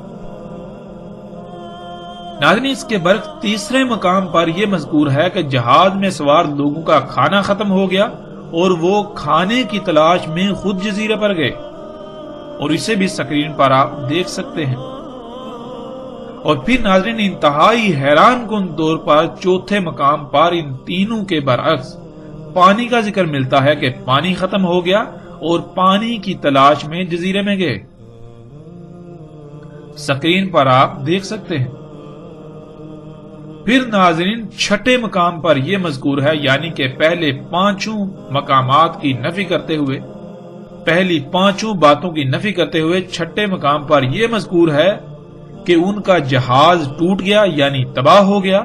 ناظرین اس کے برعکس تیسرے مقام پر یہ مذکور ہے کہ جہاز میں سوار لوگوں کا کھانا ختم ہو گیا اور وہ کھانے کی تلاش میں خود جزیرے پر گئے، اور اسے بھی سکرین پر آپ دیکھ سکتے ہیں۔ اور پھر ناظرین انتہائی حیران کن طور پر چوتھے مقام پر ان تینوں کے برعکس پانی کا ذکر ملتا ہے کہ پانی ختم ہو گیا اور پانی کی تلاش میں جزیرے میں گئے، سکرین پر آپ دیکھ سکتے ہیں۔ پھر ناظرین چھٹے مقام پر یہ مذکور ہے، یعنی کہ پہلے 5 مقامات کی نفی کرتے ہوئے، پہلی 5 باتوں کی نفی کرتے ہوئے چھٹے مقام پر یہ مذکور ہے کہ ان کا جہاز ٹوٹ گیا یعنی تباہ ہو گیا،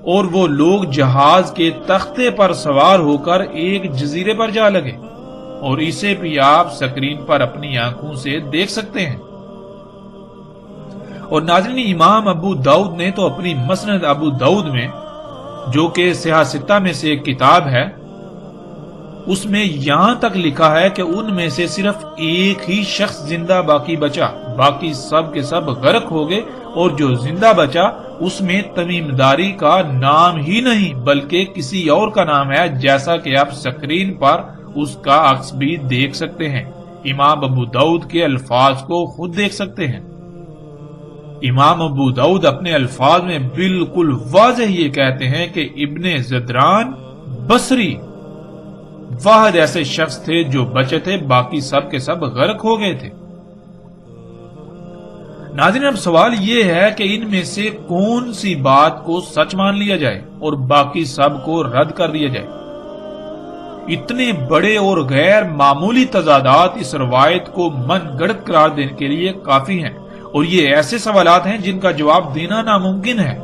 اور وہ لوگ جہاز کے تختے پر سوار ہو کر ایک جزیرے پر جا لگے، اور اسے بھی آپ سکرین پر اپنی آنکھوں سے دیکھ سکتے ہیں۔ اور ناظرین امام ابو داؤد نے تو اپنی مسند ابو داؤد میں، جو کہ صحاح ستہ میں سے ایک کتاب ہے، اس میں یہاں تک لکھا ہے کہ ان میں سے صرف ایک ہی شخص زندہ باقی بچا، باقی سب کے سب غرق ہو گئے، اور جو زندہ بچا اس میں تمیم داری کا نام ہی نہیں بلکہ کسی اور کا نام ہے، جیسا کہ آپ سکرین پر اس کا عکس بھی دیکھ سکتے ہیں۔ امام ابو داؤد کے الفاظ کو خود دیکھ سکتے ہیں۔ امام ابو داؤد اپنے الفاظ میں بالکل واضح یہ کہتے ہیں کہ ابن زدران بصری واحد ایسے شخص تھے جو بچے تھے، باقی سب کے سب غرق ہو گئے تھے۔ ناظرین اب سوال یہ ہے کہ ان میں سے کون سی بات کو سچ مان لیا جائے اور باقی سب کو رد کر دیا جائے؟ اتنے بڑے اور غیر معمولی تضادات اس روایت کو من گڑت قرار دینے کے لیے کافی ہیں، اور یہ ایسے سوالات ہیں جن کا جواب دینا ناممکن ہے۔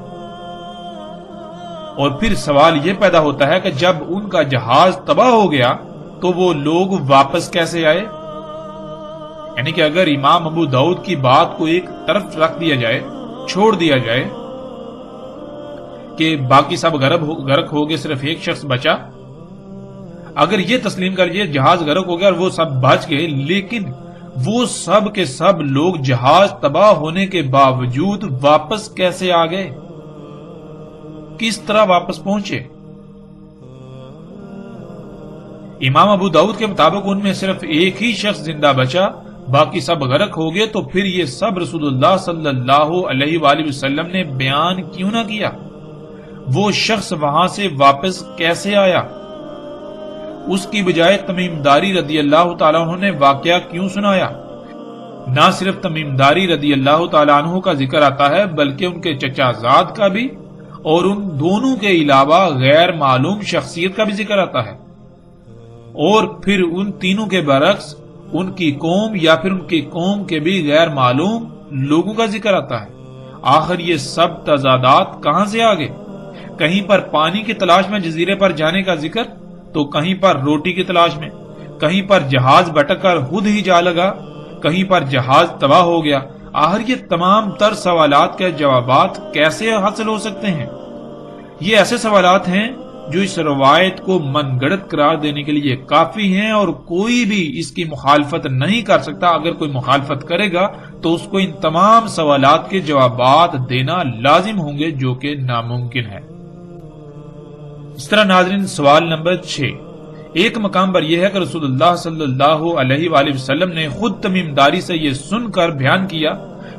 اور پھر سوال یہ پیدا ہوتا ہے کہ جب ان کا جہاز تباہ ہو گیا تو وہ لوگ واپس کیسے آئے؟ یعنی کہ اگر امام ابو داؤد کی بات کو ایک طرف رکھ دیا جائے، چھوڑ دیا جائے کہ باقی سب غرق ہو گئے، صرف ایک شخص بچا، اگر یہ تسلیم کر لیے جہاز غرق ہو گیا اور وہ سب بچ گئے، لیکن وہ سب کے سب لوگ جہاز تباہ ہونے کے باوجود واپس کیسے آ گئے؟ کس طرح واپس پہنچے؟ امام ابو داؤد کے مطابق ان میں صرف ایک ہی شخص زندہ بچا، باقی سب غرق ہو گئے، تو پھر یہ سب رسول اللہ صلی اللہ علیہ وآلہ وسلم نے بیان کیوں نہ کیا؟ وہ شخص وہاں سے واپس کیسے آیا؟ اس کی بجائے تمیم داری رضی اللہ تعالیٰ عنہ نے واقعہ کیوں سنایا؟ نہ صرف تمیم داری رضی اللہ تعالیٰ عنہ کا ذکر آتا ہے بلکہ ان کے چچا زاد کا بھی اور ان دونوں کے علاوہ غیر معلوم شخصیت کا بھی ذکر آتا ہے، اور پھر ان تینوں کے برعکس ان کی قوم یا پھر ان کی قوم کے بھی غیر معلوم لوگوں کا ذکر آتا ہے۔ آخر یہ سب تضادات کہاں سے آگے؟ کہیں پر پانی کی تلاش میں جزیرے پر جانے کا ذکر تو کہیں پر روٹی کی تلاش میں، کہیں پر جہاز بھٹک کر خود ہی جا لگا، کہیں پر جہاز تباہ ہو گیا۔ آخر یہ تمام تر سوالات کے جوابات کیسے حاصل ہو سکتے ہیں؟ یہ ایسے سوالات ہیں جو اس روایت کو من گڑت قرار دینے کے لیے کافی ہیں، اور کوئی بھی اس کی مخالفت نہیں کر سکتا۔ اگر کوئی مخالفت کرے گا تو اس کو ان تمام سوالات کے جوابات دینا لازم ہوں گے، جو کہ ناممکن ہے۔ اس طرح ناظرین، سوال نمبر 6 ایک مقام پر یہ ہے کہ رسول اللہ صلی اللہ علیہ وآلہ وسلم نے خود تمیم داری سے یہ سن کر بیان کیا،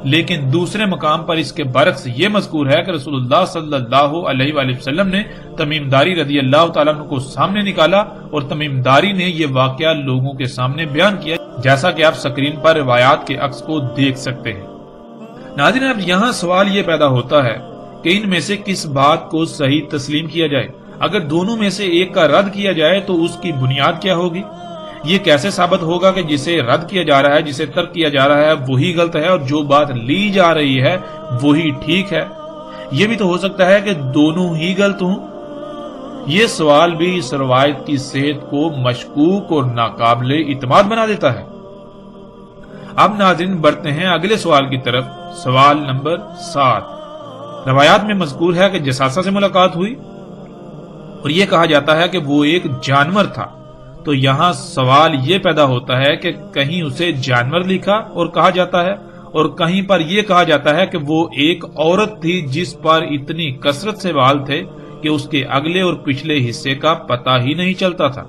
لیکن دوسرے مقام پر اس کے برعکس یہ مذکور ہے کہ رسول اللہ صلی اللہ علیہ وآلہ وسلم نے تمیم داری رضی اللہ تعالیٰ عنہ کو سامنے نکالا اور تمیم داری نے یہ واقعہ لوگوں کے سامنے بیان کیا، جیسا کہ آپ سکرین پر روایات کے عکس کو دیکھ سکتے ہیں۔ ناظرین، اب یہاں سوال یہ پیدا ہوتا ہے کہ ان میں سے کس بات کو صحیح تسلیم کیا جائے؟ اگر دونوں میں سے ایک کا رد کیا جائے تو اس کی بنیاد کیا ہوگی؟ یہ کیسے ثابت ہوگا کہ جسے رد کیا جا رہا ہے، جسے ترک کیا جا رہا ہے وہی غلط ہے اور جو بات لی جا رہی ہے وہی ٹھیک ہے؟ یہ بھی تو ہو سکتا ہے کہ دونوں ہی غلط ہوں۔ یہ سوال بھی اس روایت کی صحت کو مشکوک اور ناقابل اعتماد بنا دیتا ہے۔ اب ناظرین بڑھتے ہیں اگلے سوال کی طرف۔ سوال نمبر 7 روایات میں مذکور ہے کہ جساسہ سے ملاقات ہوئی اور یہ کہا جاتا ہے کہ وہ ایک جانور تھا، تو یہاں سوال یہ پیدا ہوتا ہے کہ کہیں اسے جانور لکھا اور کہا جاتا ہے، اور کہیں پر یہ کہا جاتا ہے کہ وہ ایک عورت تھی جس پر اتنی کثرت سے بال تھے کہ اس کے اگلے اور پچھلے حصے کا پتہ ہی نہیں چلتا تھا،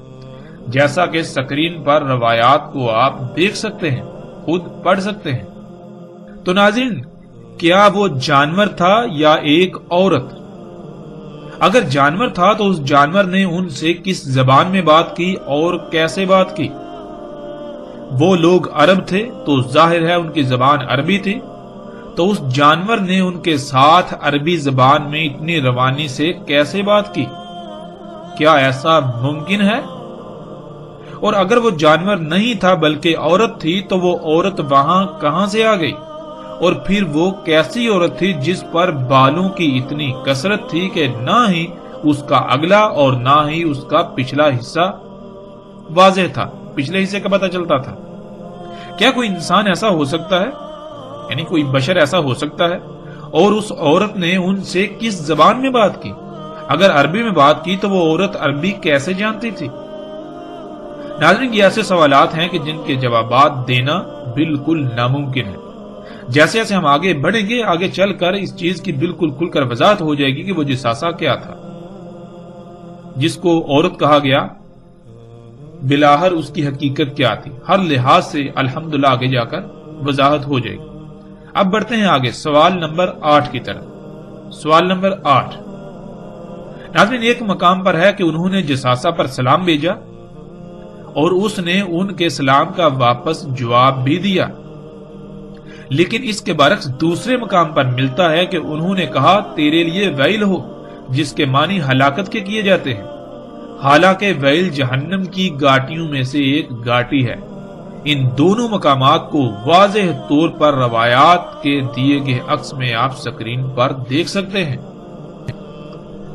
جیسا کہ سکرین پر روایات کو آپ دیکھ سکتے ہیں، خود پڑھ سکتے ہیں۔ تو ناظرین، کیا وہ جانور تھا یا ایک عورت؟ اگر جانور تھا تو اس جانور نے ان سے کس زبان میں بات کی اور کیسے بات کی؟ وہ لوگ عرب تھے تو ظاہر ہے ان کی زبان عربی تھی، تو اس جانور نے ان کے ساتھ عربی زبان میں اتنی روانی سے کیسے بات کی؟ کیا ایسا ممکن ہے؟ اور اگر وہ جانور نہیں تھا بلکہ عورت تھی تو وہ عورت وہاں کہاں سے آ گئی؟ اور پھر وہ کیسی عورت تھی جس پر بالوں کی اتنی کثرت تھی کہ نہ ہی اس کا اگلا اور نہ ہی اس کا پچھلا حصہ واضح تھا، پچھلے حصے کا پتہ چلتا تھا؟ کیا کوئی انسان ایسا ہو سکتا ہے، یعنی کوئی بشر ایسا ہو سکتا ہے؟ اور اس عورت نے ان سے کس زبان میں بات کی؟ اگر عربی میں بات کی تو وہ عورت عربی کیسے جانتی تھی؟ ناظرین، یہ ایسے سوالات ہیں کہ جن کے جوابات دینا بالکل ناممکن ہے۔ جیسے جیسے ہم آگے بڑھیں گے، آگے چل کر اس چیز کی بالکل کھل کر وضاحت ہو جائے گی کہ وہ جساسہ کیا تھا جس کو عورت کہا گیا، بلاہر اس کی حقیقت کیا تھی۔ ہر لحاظ سے الحمدللہ آگے جا کر وضاحت ہو جائے گی۔ اب بڑھتے ہیں آگے سوال نمبر 8 کی طرف۔ سوال نمبر 8 ناظرین، ایک مقام پر ہے کہ انہوں نے جساسہ پر سلام بھیجا اور اس نے ان کے سلام کا واپس جواب بھی دیا، لیکن اس کے برعکس دوسرے مقام پر ملتا ہے کہ انہوں نے کہا تیرے لیے ویل ہو، جس کے معنی ہلاکت کے کیے جاتے ہیں، حالانکہ ویل جہنم کی گاٹیوں میں سے ایک گاٹی ہے۔ ان دونوں مقامات کو واضح طور پر روایات کے دیے گئے عکس میں آپ سکرین پر دیکھ سکتے ہیں۔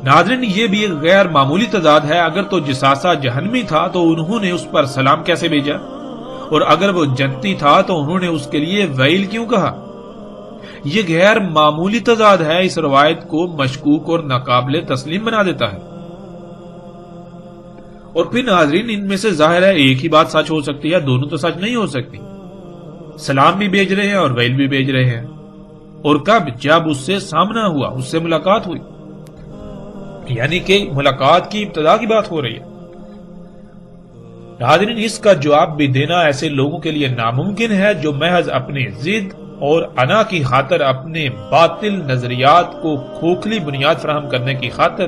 ناظرین، یہ بھی ایک غیر معمولی تضاد ہے۔ اگر تو جساسہ جہنمی تھا تو انہوں نے اس پر سلام کیسے بھیجا، اور اگر وہ جنتی تھا تو انہوں نے اس کے لیے ویل کیوں کہا؟ یہ غیر معمولی تضاد ہے، اس روایت کو مشکوک اور ناقابل تسلیم بنا دیتا ہے۔ اور پھر ناظرین، ان میں سے ظاہر ہے ایک ہی بات سچ ہو سکتی ہے، دونوں تو سچ نہیں ہو سکتی۔ سلام بھی بھیج رہے ہیں اور ویل بھی بھیج رہے ہیں، اور کب؟ جب اس سے سامنا ہوا، اس سے ملاقات ہوئی، یعنی کہ ملاقات کی ابتدا کی بات ہو رہی ہے۔ ناظرین، اس کا جواب بھی دینا ایسے لوگوں کے لیے ناممکن ہے جو محض اپنی ضد اور انا کی خاطر، اپنے باطل نظریات کو کھوکھلی بنیاد فراہم کرنے کی خاطر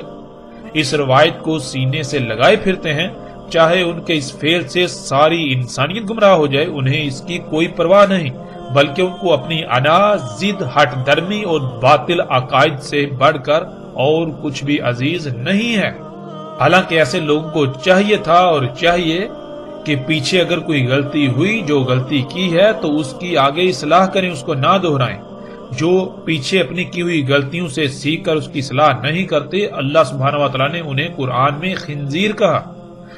اس روایت کو سینے سے لگائے پھرتے ہیں، چاہے ان کے اس فعل سے ساری انسانیت گمراہ ہو جائے، انہیں اس کی کوئی پرواہ نہیں، بلکہ ان کو اپنی انا، ضد، ہٹ درمی اور باطل عقائد سے بڑھ کر اور کچھ بھی عزیز نہیں ہے۔ حالانکہ ایسے لوگوں کو چاہیے تھا اور چاہیے کہ پیچھے اگر کوئی غلطی ہوئی، جو غلطی کی ہے تو اس کی آگے اصلاح کریں، اس کو نہ دہرائیں۔ جو پیچھے اپنی کی ہوئی غلطیوں سے سیکھ کر اس کی اصلاح نہیں کرتے، اللہ سبحانہ و تعالیٰ نے انہیں قرآن میں خنزیر کہا،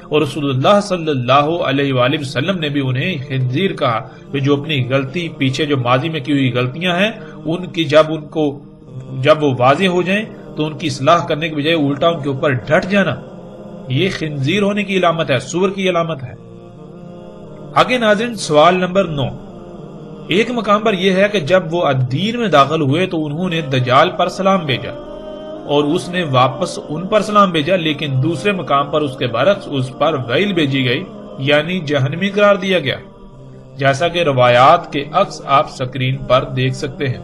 اور رسول اللہ صلی اللہ علیہ وآلہ وسلم نے بھی انہیں خنزیر کہا، کہ جو اپنی غلطی، پیچھے جو ماضی میں کی ہوئی غلطیاں ہیں، ان کی جب وہ واضح ہو جائیں تو ان کی اصلاح کرنے کے بجائے الٹا ان کے اوپر ڈٹ جانا، یہ خنزیر ہونے کی علامت ہے، سور کی علامت ہے۔ آگے ناظرین سوال نمبر 9۔ ایک مقام پر یہ ہے کہ جب وہ الدین میں داخل ہوئے تو انہوں نے دجال پر سلام بھیجا اور اس نے واپس ان پر سلام بھیجا، لیکن دوسرے مقام پر اس کے برعکس اس پر ویل بھیجی گئی، یعنی جہنمی قرار دیا گیا، جیسا کہ روایات کے عکس آپ سکرین پر دیکھ سکتے ہیں۔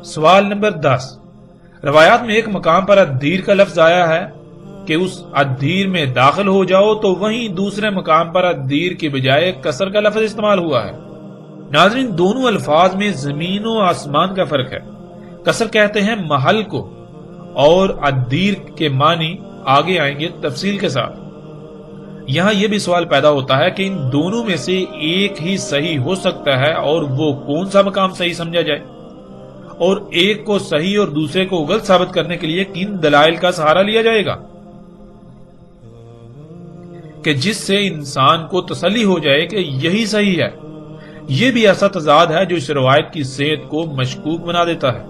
سوال نمبر 10۔ روایات میں ایک مقام پر الدیر کا لفظ آیا ہے کہ اس الدیر میں داخل ہو جاؤ، تو وہیں دوسرے مقام پر الدیر کے بجائے کسر کا لفظ استعمال ہوا ہے۔ ناظرین دونوں الفاظ میں زمین و آسمان کا فرق ہے۔ کسر کہتے ہیں محل کو، اور الدیر کے معنی آگے آئیں گے تفصیل کے ساتھ۔ یہاں یہ بھی سوال پیدا ہوتا ہے کہ ان دونوں میں سے ایک ہی صحیح ہو سکتا ہے، اور وہ کون سا مقام صحیح سمجھا جائے، اور ایک کو صحیح اور دوسرے کو غلط ثابت کرنے کے لیے کن دلائل کا سہارا لیا جائے گا کہ جس سے انسان کو تسلی ہو جائے کہ یہی صحیح ہے۔ یہ بھی ایسا تضاد ہے جو اس روایت کی صحت کو مشکوک بنا دیتا ہے۔